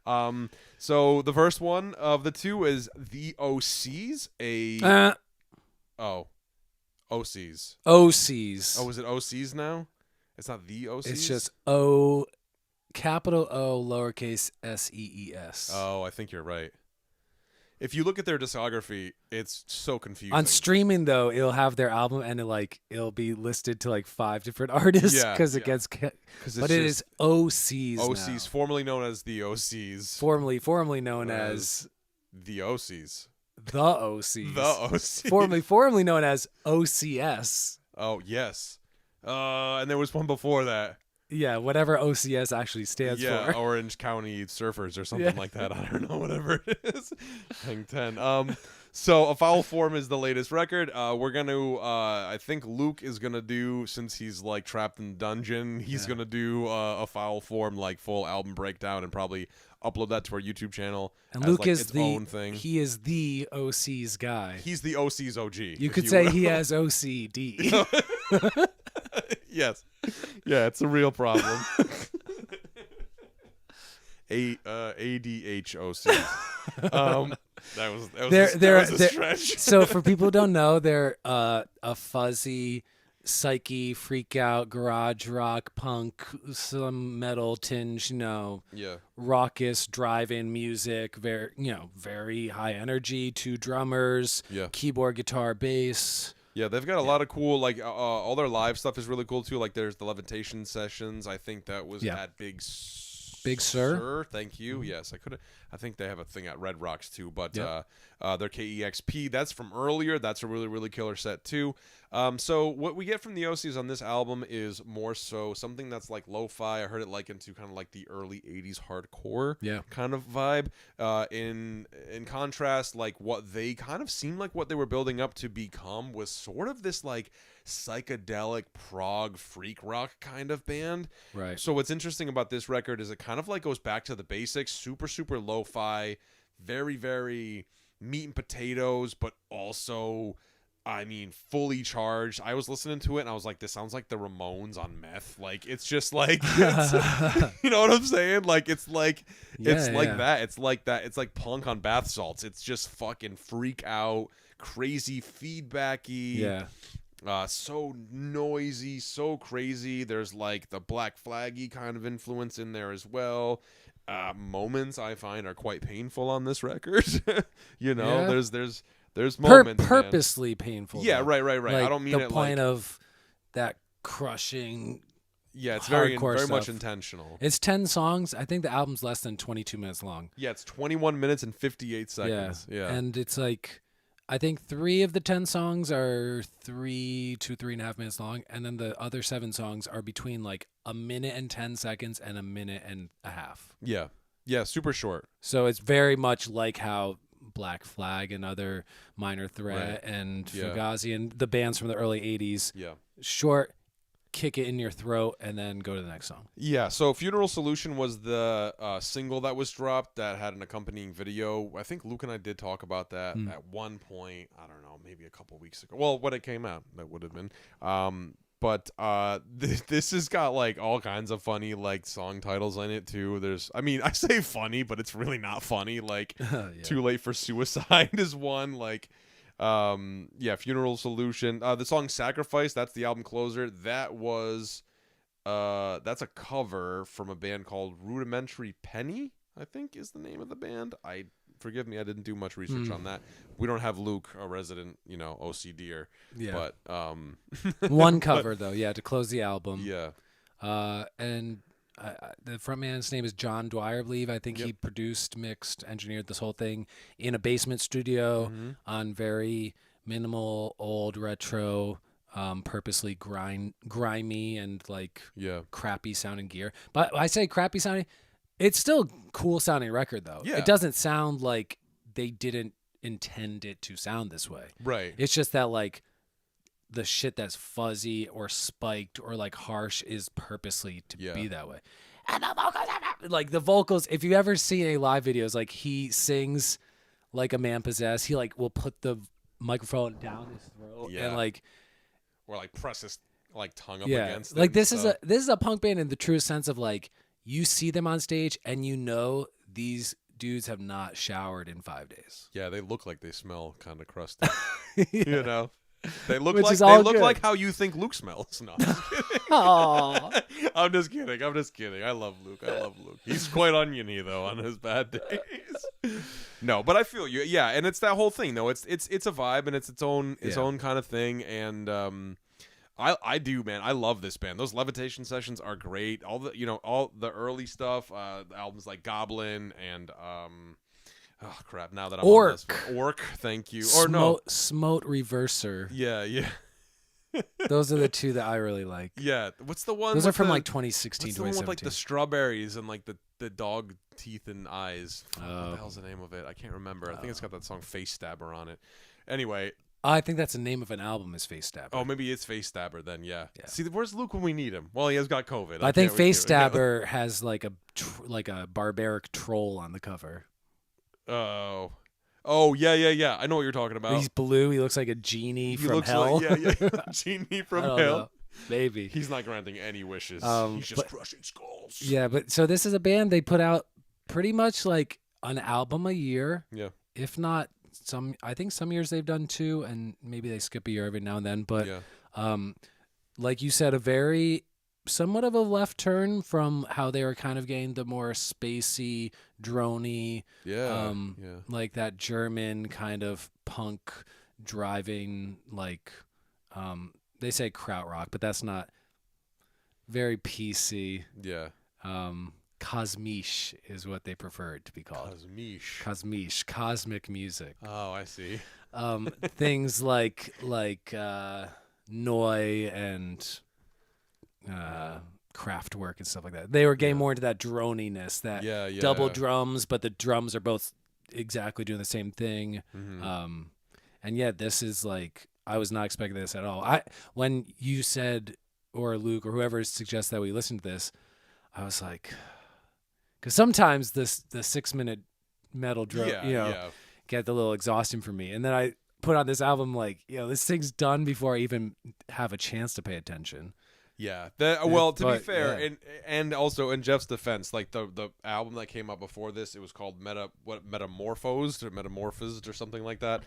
So the first one of the two is the Osees. Osees. Osees. Oh, is it Osees now? It's not the Osees? It's just O, capital O, lowercase S-E-E-S. Oh, I think you're right. If you look at their discography, it's so confusing. On streaming, though, it'll have their album and it'll be listed to like 5 different artists because it gets. But it is Osees. Osees, formerly known as the Osees. Formerly known as the Osees. The Osees. The Osees. Formerly known as OCS. Oh yes. And there was one before that. Yeah, whatever OCS actually stands for. Yeah, Orange County Surfers or something like that. I don't know, whatever it is. Hang 10. So A Foul Form is the latest record. We're going to, I think Luke is going to do, since he's like trapped in the dungeon, he's going to do A Foul Form, like full album breakdown and probably upload that to our YouTube channel. And Luke is its own thing. He is the OC's guy. He's the OC's OG. You could say he has OCD. Yes. Yeah, it's a real problem. ADHOC. That was a stretch. So for people who don't know, they're a fuzzy, psyche, freak out, garage rock, punk, some metal tinge, raucous, drive-in music, very high energy, 2 drummers, keyboard, guitar, bass. Yeah, they've got a lot of cool, like, all their live stuff is really cool, too. Like, there's the Levitation sessions. I think that was at Big Sur. Thank you. Mm-hmm. Yes, I think they have a thing at Red Rocks, too. But their KEXP, that's from earlier. That's a really, really killer set, too. So what we get from the Osees on this album is more so something that's like lo-fi. I heard it likened to kind of like the early 80s hardcore kind of vibe. In contrast, like what they kind of seemed like what they were building up to become was sort of this like psychedelic prog freak rock kind of band. Right. So what's interesting about this record is it kind of like goes back to the basics, super, super lo-fi, very, very meat and potatoes, but also, I mean, fully charged. I was listening to it and I was like, this sounds like the Ramones on meth. Like, it's just like, you know what I'm saying? Like, it's like that. It's like that. It's like punk on bath salts. It's just fucking freak out, crazy feedbacky. Yeah. So noisy, so crazy. There's like the Black Flaggy kind of influence in there as well. Moments I find are quite painful on this record. There's moments purposely painful. Yeah, though. right. Like I don't mean the it point like of that crushing. Yeah, it's very stuff. much intentional. It's 10 songs. I think the album's less than 22 minutes long. Yeah, it's 21 minutes and 58 seconds. Yeah. And it's like, I think 3 of the 10 songs are 3 to 3.5 minutes long, and then the other 7 songs are between like a minute and 10 seconds and a minute and a half. Yeah, super short. So it's very much like how Black Flag and other Minor Threat and Fugazi and the bands from the early 80s. Yeah. Short, kick it in your throat, and then go to the next song. Yeah, so Funeral Solution was the single that was dropped that had an accompanying video. I think Luke and I did talk about that at one point. I don't know, maybe a couple weeks ago. Well, when it came out, that would have been. But this has got like all kinds of funny like song titles in it too. I say funny, but it's really not funny. Like Too Late for Suicide is one. Like Funeral Solution. The song Sacrifice, that's the album closer. That was that's a cover from a band called Rudimentary Penny, I think is the name of the band. Forgive me, I didn't do much research on that. We don't have Luke, a resident, OCDer. Yeah. But one cover though, to close the album. Yeah. And the frontman's name is John Dwyer, I believe. I think he produced, mixed, engineered this whole thing in a basement studio on very minimal, old, retro, purposely grimy and like crappy sounding gear. But I say crappy sounding. It's still cool sounding record though. Yeah. It doesn't sound like they didn't intend it to sound this way. Right. It's just that like the shit that's fuzzy or spiked or like harsh is purposely to be that way. And the vocals, if you ever see any live videos, like he sings like a man possessed. He like will put the microphone down his throat and like, or like press his like tongue up against it. Like this is a punk band in the truest sense of like, you see them on stage and these dudes have not showered in 5 days. Yeah, they look like they smell kind of crusty. Yeah. You know, they look Which like is all good. like how you think Luke smells. No, I'm just kidding. Aw. I'm just kidding. I love Luke. He's quite oniony though on his bad days. No, but I feel you. Yeah, and it's that whole thing though. It's a vibe and it's its own kind of thing. And I do, man. I love this band. Those Levitation sessions are great. All the early stuff, the albums like Goblin and oh crap! Now that I'm on this Orc, thank you. Or no, Smote Reverser. Yeah. Those are the two that I really like. Yeah, what's the one? Those are from the, like 2016, what's the one 2017. with like the strawberries and like the dog teeth and eyes? What Oh. the hell's the name of it? I can't remember. I think it's got that song Face Stabber on it. Anyway, I think that's the name of an album is Face Stabber. oh, maybe it's Face Stabber then. Yeah. See, where's Luke when we need him? Well, he has got COVID. I think Face Stabber has like a barbaric troll on the cover. Oh, yeah. I know what you're talking about. He's blue. He looks like a genie from hell. Like, yeah. Genie from hell. Know. Maybe. He's not granting any wishes. He's just crushing skulls. Yeah, but so this is a band, they put out pretty much like an album a year. Yeah. If not I think some years they've done 2 and maybe they skip a year every now and then. But like you said, somewhat of a left turn from how they were kind of getting the more spacey, droney, like that German kind of punk driving, like they say krautrock, but that's not very PC. Yeah. Cosmiche is what they prefer it to be called. Cosmiche, cosmic music. Oh, I see. Things like Noi and Kraftwerk and stuff like that. They were getting more into that droniness, that double drums, but the drums are both exactly doing the same thing. Mm-hmm. And yet this is like, I was not expecting this at all. When you said, or Luke or whoever suggests that we listen to this, I was like, because sometimes the 6-minute metal drum, get the little exhausting for me. And then I put on this album like, this thing's done before I even have a chance to pay attention. Yeah. To be fair, and also in Jeff's defense, like the album that came out before this, it was called Metamorphosed or something like that.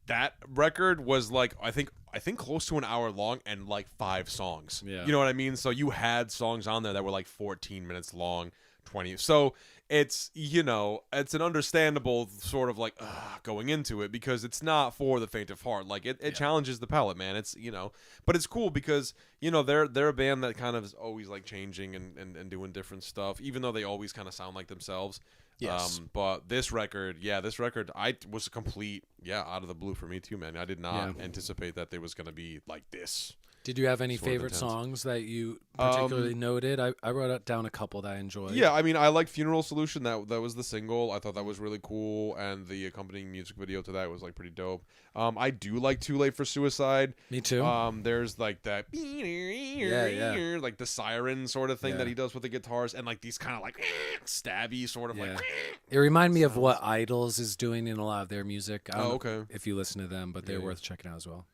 That record was like I think close to an hour long and like 5 songs. Yeah. You know what I mean? So you had songs on there that were like 14 minutes long, 20. So it's it's an understandable sort of like going into it because it's not for the faint of heart. Like it challenges the palate, man. It's but it's cool because they're a band that kind of is always like changing and doing different stuff, even though they always kind of sound like themselves. Yes. But this record, I was complete, out of the blue for me too, man. I did not anticipate that there was going to be like this. Did you have any favorite songs that you particularly noted? I wrote down a couple that I enjoyed. Yeah, I mean, I like Funeral Solution. That was the single. I thought that was really cool, and the accompanying music video to that was like pretty dope. I do like Too Late for Suicide. Me too. There's like that, like the siren sort of thing that he does with the guitars, and like these kind of like stabby sort of like. It reminded me of what Idols is doing in a lot of their music. I don't know okay. if you listen to them, but they're worth checking out as well.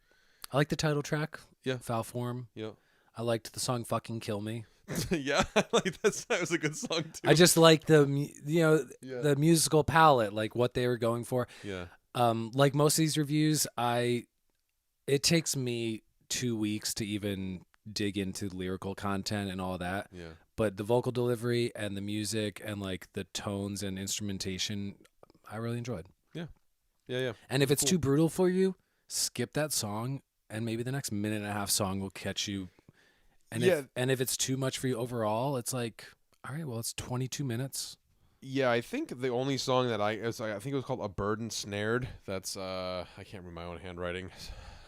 I like the title track. Yeah. Foul Form. Yeah. I liked the song Fucking Kill Me. Yeah, like that was a good song too. I just like the the musical palette, like what they were going for. Yeah. Like most of these reviews, it takes me 2 weeks to even dig into lyrical content and all that. Yeah. But the vocal delivery and the music and like the tones and instrumentation, I really enjoyed. Yeah. Yeah. And if it's too brutal for you, skip that song. And maybe the next minute and a half song will catch you. And if it's too much for you overall, it's like, all right, well, it's 22 minutes. Yeah, I think the only song that I think it was called A Bird Ensnared. That's I can't read my own handwriting.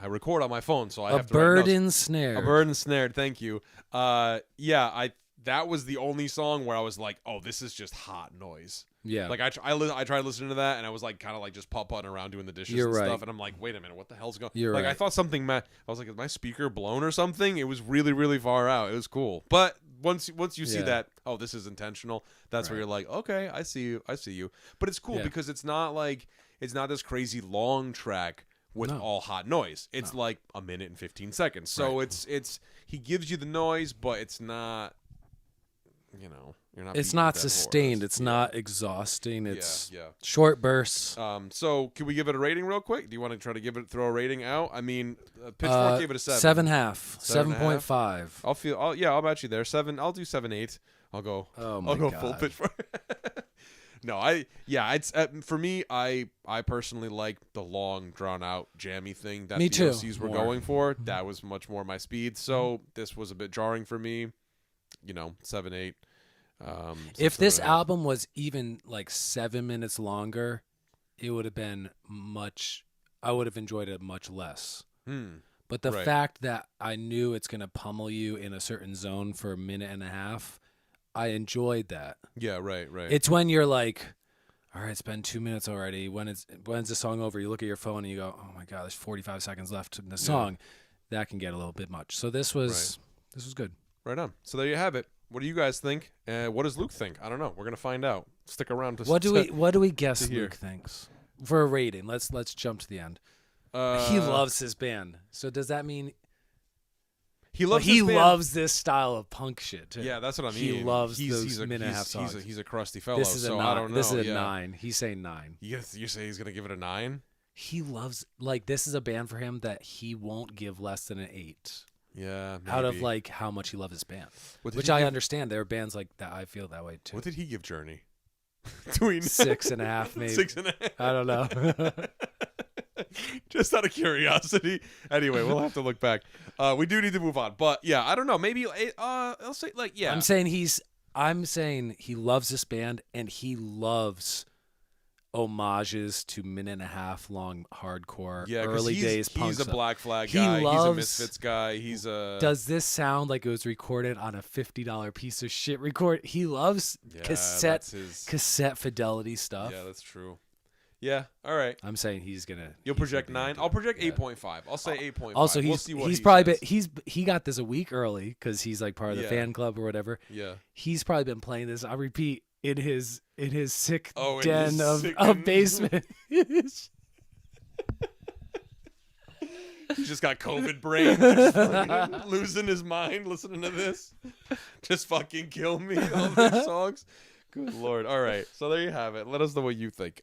I record on my phone, so I have to write notes. Ensnared. A Bird Ensnared. Thank you. That was the only song where I was like, oh, this is just hot noise. Yeah. Like I tried listening to that and I was like kind of like just putt-putting around doing the dishes and stuff, and I'm like, wait a minute, what the hell's going on? I thought something I was like, is my speaker blown or something? It was really, really far out. It was cool. But once you see that, oh, this is intentional, that's where you're like, okay, I see you. But it's cool because it's not this crazy long track with all hot noise. It's like a minute and 15 seconds. So it's he gives you the noise, but it's not You're not. It's beating not dead sustained. horse. It's Yeah. not exhausting. It's yeah. short bursts. So can we give it a rating real quick? Do you want to try to throw a rating out? I mean, Pitchfork gave it a 7. 7.5. 7.5? 7.5. I'll bet you there. 7. I'll do 7.8. I'll go. Oh my I'll go God. full Pitchfork. No, it's for me. I personally like the long, drawn out, jammy thing that Me the too. Osees were More. going for. That was much more my speed. So this was a bit jarring for me. 7, 8. If this 7.5. album was even like 7 minutes longer, it would have been much. I would have enjoyed it much less. But the Right. fact that I knew it's going to pummel you in a certain zone for a minute and a half, I enjoyed that. Yeah, right. It's when you're like, all right, it's been 2 minutes already. When's the song over? You look at your phone and you go, oh my God, there's 45 seconds left in the song. That can get a little bit much. So this was good. Right on. So there you have it. What do you guys think? What does Luke think? I don't know. We're gonna find out. Stick around to What do we guess hear. Luke thinks for a rating? Let's jump to the end. He loves his band. So does that mean he loves he his band? loves this style of punk shit too? Yeah, that's what I mean. He loves he's those minute and a half songs. He's a crusty fellow. This is so a I don't know. This is a yeah. 9. He's saying 9. You say he's gonna give it a 9? He loves this is a band for him that he won't give less than an 8. Yeah, maybe. Out of how much he loves his band, Which I understand. There are bands like that. I feel that way too. What did he give Journey? Do we know? 6.5, maybe. 6.5. I don't know. Just out of curiosity. Anyway, we'll have to look back. We do need to move on, but yeah, I don't know. Maybe I'll say yeah. I'm saying he loves this band and he loves homages to minute and a half long hardcore early days punk he's a stuff. Black Flag He guy. loves, he's a Misfits guy. He's a. Does this sound like it was recorded on a $50 piece of shit record? He loves cassette fidelity stuff. Yeah, that's true. Yeah, all right. I'm saying he's gonna. You'll project 9. I'll project 8.5. I'll say 8.5. Also, we'll see what he's he probably says. he got this a week early because he's like part of the fan club or whatever. Yeah. He's probably been playing this. I repeat, in his sick in den his of sick basement. He's just got COVID brain, just fucking losing his mind listening to this. Just fucking kill me. All these songs. Good Lord. All right. So there you have it. Let us know what you think.